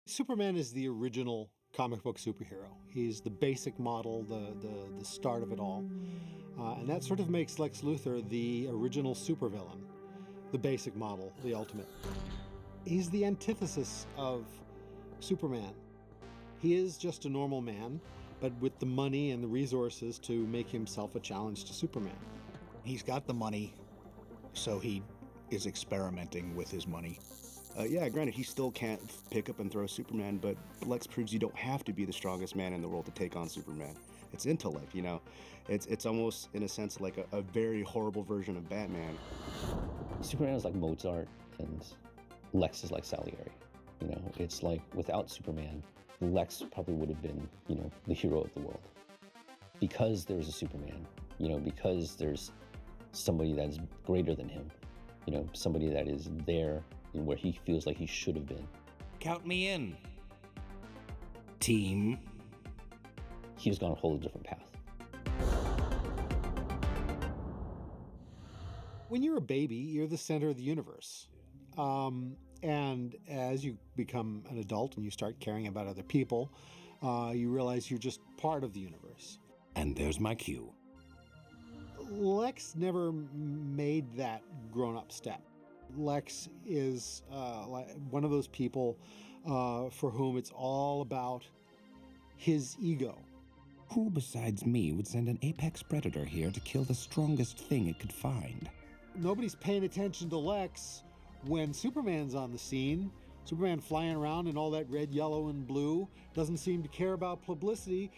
Superman is the original comic book superhero. He's the basic model, the start of it all. And that sort of makes Lex Luthor the original supervillain, the basic model, the ultimate. He's the antithesis of Superman. He is just a normal man, but with the money and the resources to make himself a challenge to Superman. He's got the money, so he is experimenting with his money. Yeah, granted, he still can't pick up and throw Superman, but Lex proves you don't have to be the strongest man in the world to take on Superman. It's intellect, you know? It's almost, in a sense, like a very horrible version of Batman. Superman is like Mozart, and Lex is like Salieri. You know, it's like without Superman, Lex probably would have been, you know, the hero of the world. Because there's a Superman, you know, because there's somebody that's greater than him, you know, somebody that is there in where he feels like he should have been. Count me in, team. He was gone a whole different path. When you're a baby, you're the center of the universe. And as you become an adult and you start caring about other people, you realize you're just part of the universe. And there's my cue. Lex never made that grown-up step. Lex is one of those people for whom it's all about his ego. Who besides me would send an apex predator here to kill the strongest thing it could find? Nobody's paying attention to Lex when Superman's on the scene. Superman flying around in all that red, yellow, and blue, doesn't seem to care about publicity,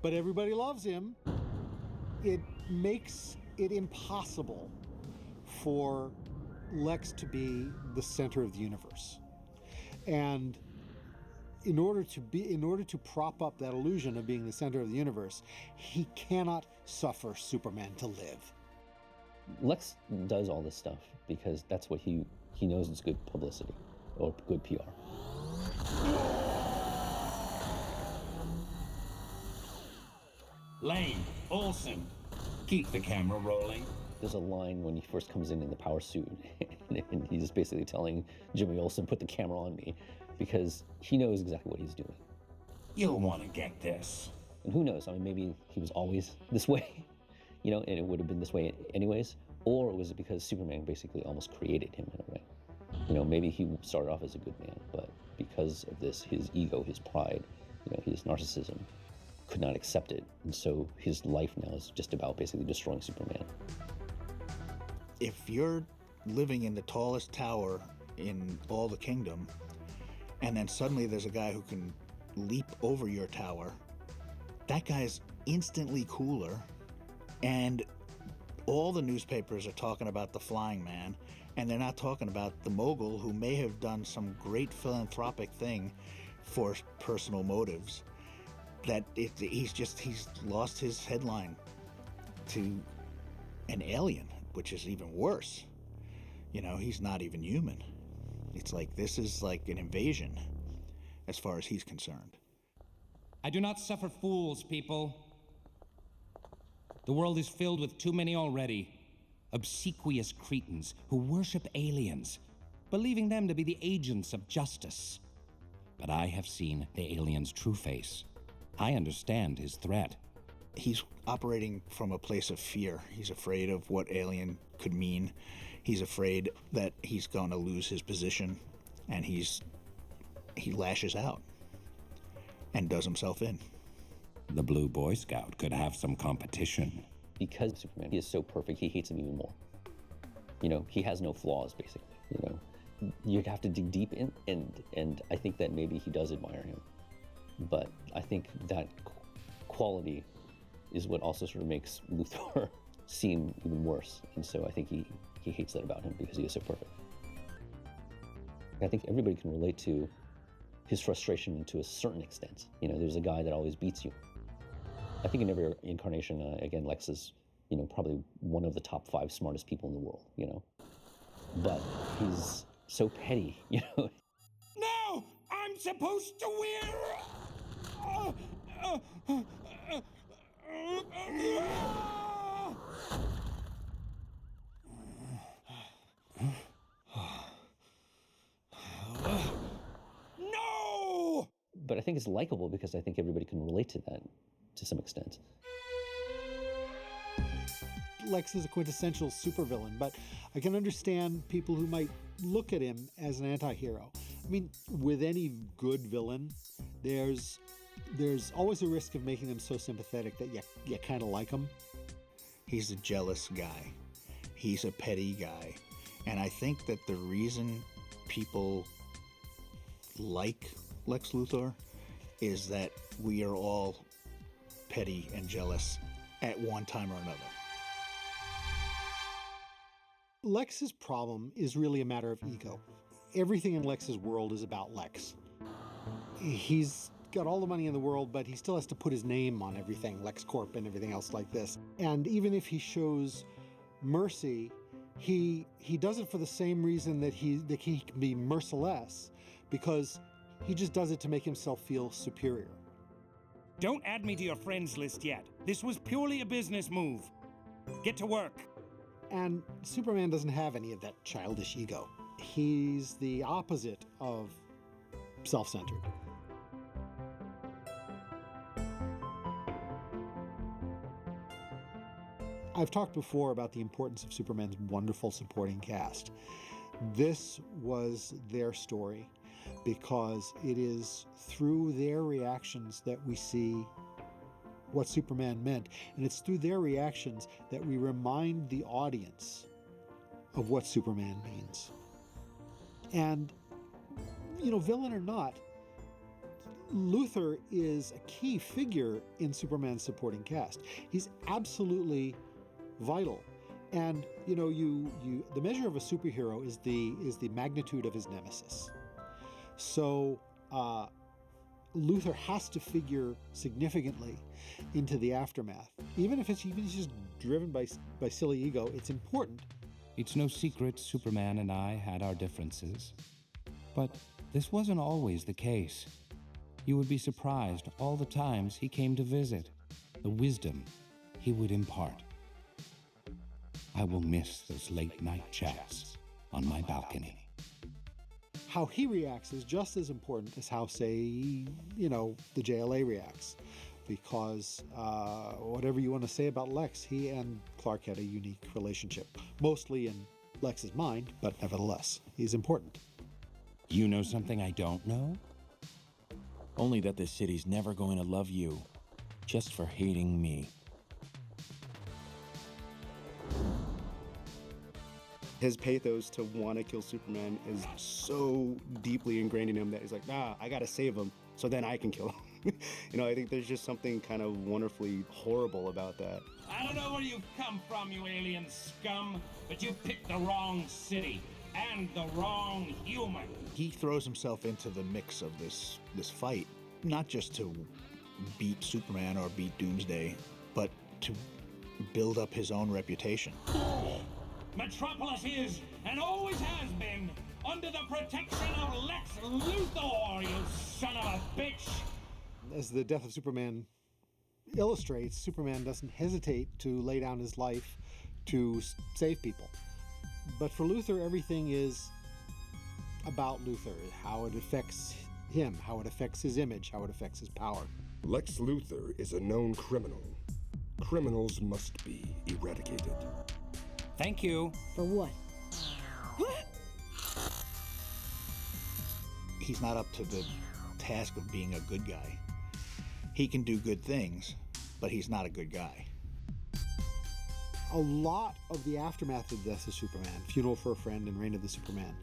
but everybody loves him. It makes it impossible for Lex to be the center of the universe. And in order to prop up that illusion of being the center of the universe, he cannot suffer Superman to live. Lex does all this stuff because that's what he knows is good publicity or good PR. Lane, Olsen, keep the camera rolling. There's a line when he first comes in the power suit, and he's just basically telling Jimmy Olsen, put the camera on me, because he knows exactly what he's doing. You'll want to get this. And who knows, I mean, maybe he was always this way, you know, and it would have been this way anyways, or was it because Superman basically almost created him in a way? You know, maybe he started off as a good man, but because of this, his ego, his pride, you know, his narcissism, could not accept it. And so his life now is just about basically destroying Superman. If you're living in the tallest tower in all the kingdom, and then suddenly there's a guy who can leap over your tower, that guy's instantly cooler, and all the newspapers are talking about the flying man, and they're not talking about the mogul who may have done some great philanthropic thing for personal motives. He's lost his headline to an alien, which is even worse. You know, he's not even human. It's like, this is like an invasion as far as he's concerned. I do not suffer fools, people. The world is filled with too many already. Obsequious cretins who worship aliens, believing them to be the agents of justice. But I have seen the alien's true face. I understand his threat. He's operating from a place of fear. He's afraid of what alien could mean. He's afraid that he's going to lose his position, and he lashes out and does himself in. The Blue Boy Scout could have some competition. Because Superman, he is so perfect, he hates him even more. You know, he has no flaws, basically, you know. You'd have to dig deep in, and I think that maybe he does admire him. But I think that quality is what also sort of makes Luthor seem even worse. And so I think he hates that about him because he is so perfect. I think everybody can relate to his frustration to a certain extent. You know, there's a guy that always beats you. I think in every incarnation, again, Lex is, you know, probably one of the top 5 smartest people in the world, you know. But he's so petty, you know. No! I'm supposed to win! No! but I think it's likable because I think everybody can relate to that to some extent. Lex is a quintessential supervillain, but I can understand people who might look at him as an anti-hero. I mean, with any good villain, there's always a risk of making them so sympathetic that you kind of like them. He's a jealous guy. He's a petty guy. And I think that the reason people like Lex Luthor is that we are all petty and jealous at one time or another. Lex's problem is really a matter of ego. Everything in Lex's world is about Lex. He's got all the money in the world, but he still has to put his name on everything, LexCorp and everything else like this. And even if he shows mercy, he does it for the same reason that he can be merciless, because he just does it to make himself feel superior. Don't add me to your friends list yet. This was purely a business move. Get to work. And Superman doesn't have any of that childish ego. He's the opposite of self-centered. I've talked before about the importance of Superman's wonderful supporting cast. This was their story because it is through their reactions that we see what Superman meant, and it's through their reactions that we remind the audience of what Superman means. And, you know, villain or not, Luthor is a key figure in Superman's supporting cast. He's absolutely vital. And, you know, the measure of a superhero is the magnitude of his nemesis. So Luthor has to figure significantly into the aftermath. Even if he's just driven by silly ego, it's important. It's no secret Superman and I had our differences. But this wasn't always the case. You would be surprised all the times he came to visit, the wisdom he would impart. I will miss those late-night chats on my balcony. How he reacts is just as important as how, say, you know, the JLA reacts. Because whatever you want to say about Lex, he and Clark had a unique relationship. Mostly in Lex's mind, but nevertheless, he's important. You know something I don't know? Only that this city's never going to love you, just for hating me. His pathos to want to kill Superman is so deeply ingrained in him that he's like, nah, I gotta save him so then I can kill him. You know, I think there's just something kind of wonderfully horrible about that. I don't know where you've come from, you alien scum, but you picked the wrong city and the wrong human. He throws himself into the mix of this fight, not just to beat Superman or beat Doomsday, but to build up his own reputation. Metropolis is, and always has been, under the protection of Lex Luthor, you son of a bitch! As the death of Superman illustrates, Superman doesn't hesitate to lay down his life to save people. But for Luthor, everything is about Luthor, how it affects him, how it affects his image, how it affects his power. Lex Luthor is a known criminal. Criminals must be eradicated. Thank you. For what? He's not up to the task of being a good guy. He can do good things, but he's not a good guy. A lot of the aftermath of the death of Superman, Funeral for a Friend and Reign of the Superman,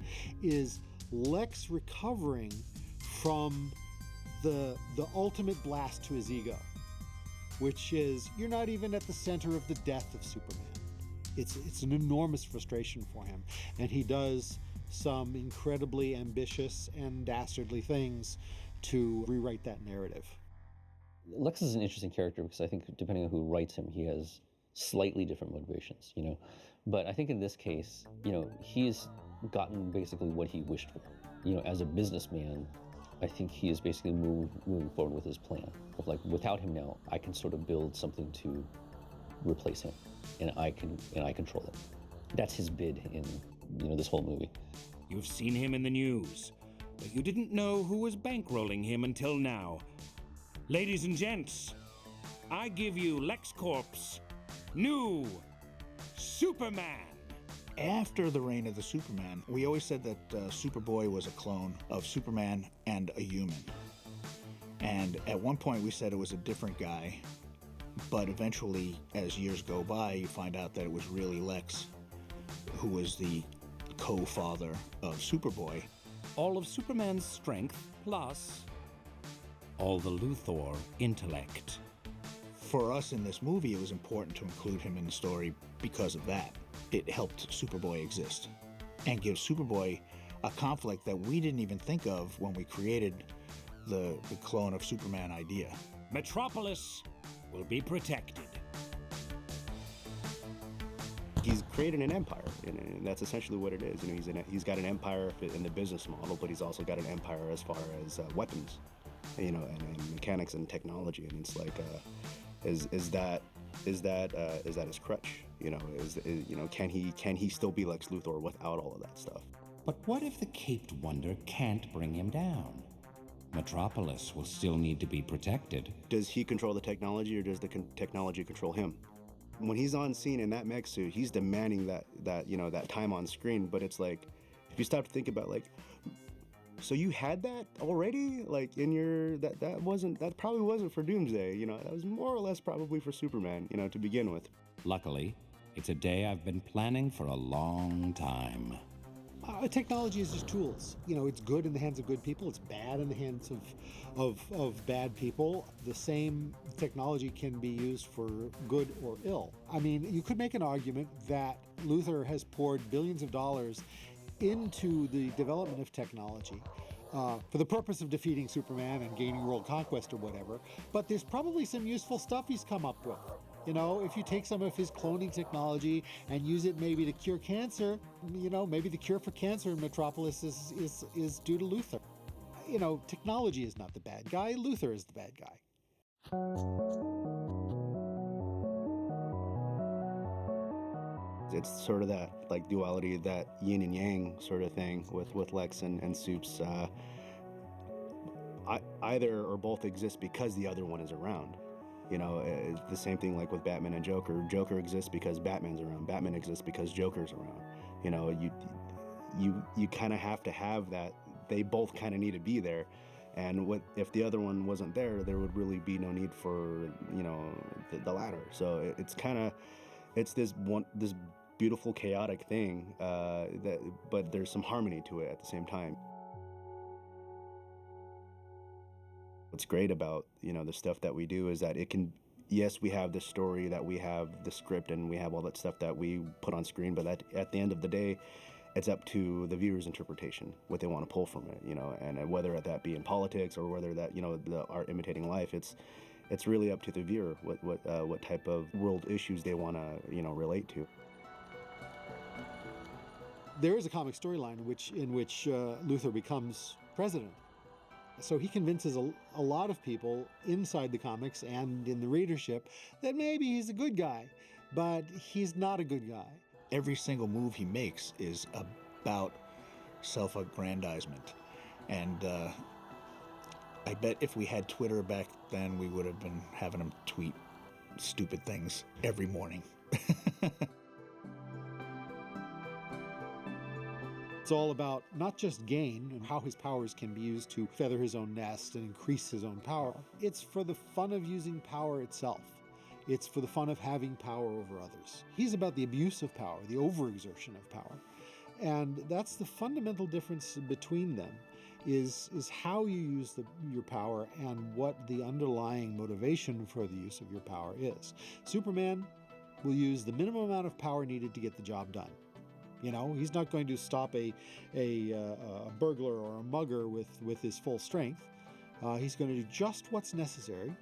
is Lex recovering from the ultimate blast to his ego, which is, you're not even at the center of the death of Superman. It's an enormous frustration for him, and he does some incredibly ambitious and dastardly things to rewrite that narrative. Lex is an interesting character because I think depending on who writes him, he has slightly different motivations, you know. But I think in this case, you know, he's gotten basically what he wished for. You know, as a businessman, I think he is basically moving forward with his plan of like, without him now, I can sort of build something to replace him, and I control it. That's his bid in, you know, this whole movie. You've seen him in the news. but you didn't know who was bankrolling him until now. Ladies and gents, I give you LexCorp's new Superman. After the reign of the Superman, we always said that Superboy was a clone of Superman and a human. And at one point we said it was a different guy, but eventually, as years go by, you find out that it was really Lex, who was the co-father of Superboy. All of Superman's strength, plus all the Luthor intellect. For us in this movie, it was important to include him in the story because of that. It helped Superboy exist and give Superboy a conflict that we didn't even think of when we created the clone of Superman idea. Metropolis will be protected. He's created an empire, and that's essentially what it is. You know, he's got an empire in the business model, but he's also got an empire as far as weapons, you know, and mechanics and technology. And it's like, is that his crutch? You know, can he still be Lex Luthor without all of that stuff? But what if the Caped Wonder can't bring him down? Metropolis will still need to be protected. Does he control the technology, or does the technology control him? When he's on scene in that mech suit, he's demanding that time on screen. But it's like, if you stop to think about, like, so you had that already, like, in your that probably wasn't for Doomsday. You know, that was more or less probably for Superman, you know, to begin with. Luckily, it's a day I've been planning for a long time. Technology is just tools. You know, it's good in the hands of good people. It's bad in the hands of bad people. The same technology can be used for good or ill. I mean, you could make an argument that Luthor has poured billions of dollars into the development of technology for the purpose of defeating Superman and gaining world conquest or whatever. But there's probably some useful stuff he's come up with. You know, if you take some of his cloning technology and use it maybe to cure cancer, you know, maybe the cure for cancer in Metropolis is due to Luthor. You know, technology is not the bad guy. Luthor is the bad guy. It's sort of that, like, duality, that yin and yang sort of thing with Lex and Supes. Either or both exist because the other one is around. You know, it's the same thing like with Batman and Joker. Joker exists because Batman's around. Batman exists because Joker's around. You know, you kind of have to have that. They both kind of need to be there. And if the other one wasn't there, there would really be no need for, you know, the latter. So it's this beautiful, chaotic thing, but there's some harmony to it at the same time. What's great about, you know, the stuff that we do is that it can, yes, we have the story, that we have the script, and we have all that stuff that we put on screen, but at the end of the day, it's up to the viewer's interpretation, what they want to pull from it, you know, and whether that be in politics or whether that, you know, the art imitating life, it's really up to the viewer what type of world issues they want to, you know, relate to. There is a comic storyline in which Luthor becomes president. So he convinces a lot of people inside the comics and in the readership that maybe he's a good guy, but he's not a good guy. Every single move he makes is about self-aggrandizement. And I bet if we had Twitter back then, we would have been having him tweet stupid things every morning. It's all about not just gain and how his powers can be used to feather his own nest and increase his own power. It's for the fun of using power itself. It's for the fun of having power over others. He's about the abuse of power, the overexertion of power. And that's the fundamental difference between them, is how you use your power and what the underlying motivation for the use of your power is. Superman will use the minimum amount of power needed to get the job done. You know, he's not going to stop a burglar or a mugger with his full strength. He's going to do just what's necessary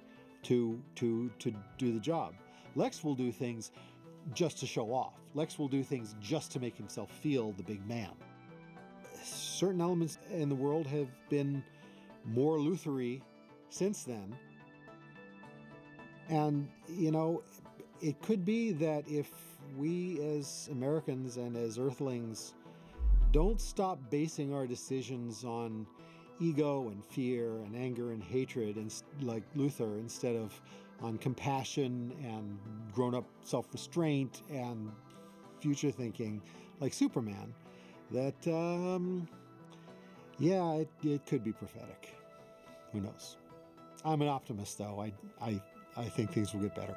to do the job. Lex will do things just to show off. Lex will do things just to make himself feel the big man. Certain elements in the world have been more Luthor-y since then. And, you know, it could be that if we as Americans and as Earthlings don't stop basing our decisions on ego and fear and anger and hatred, and like Luthor, instead of on compassion and grown-up self-restraint and future thinking like Superman. That yeah, it could be prophetic. Who knows? I'm an optimist, though. I think things will get better.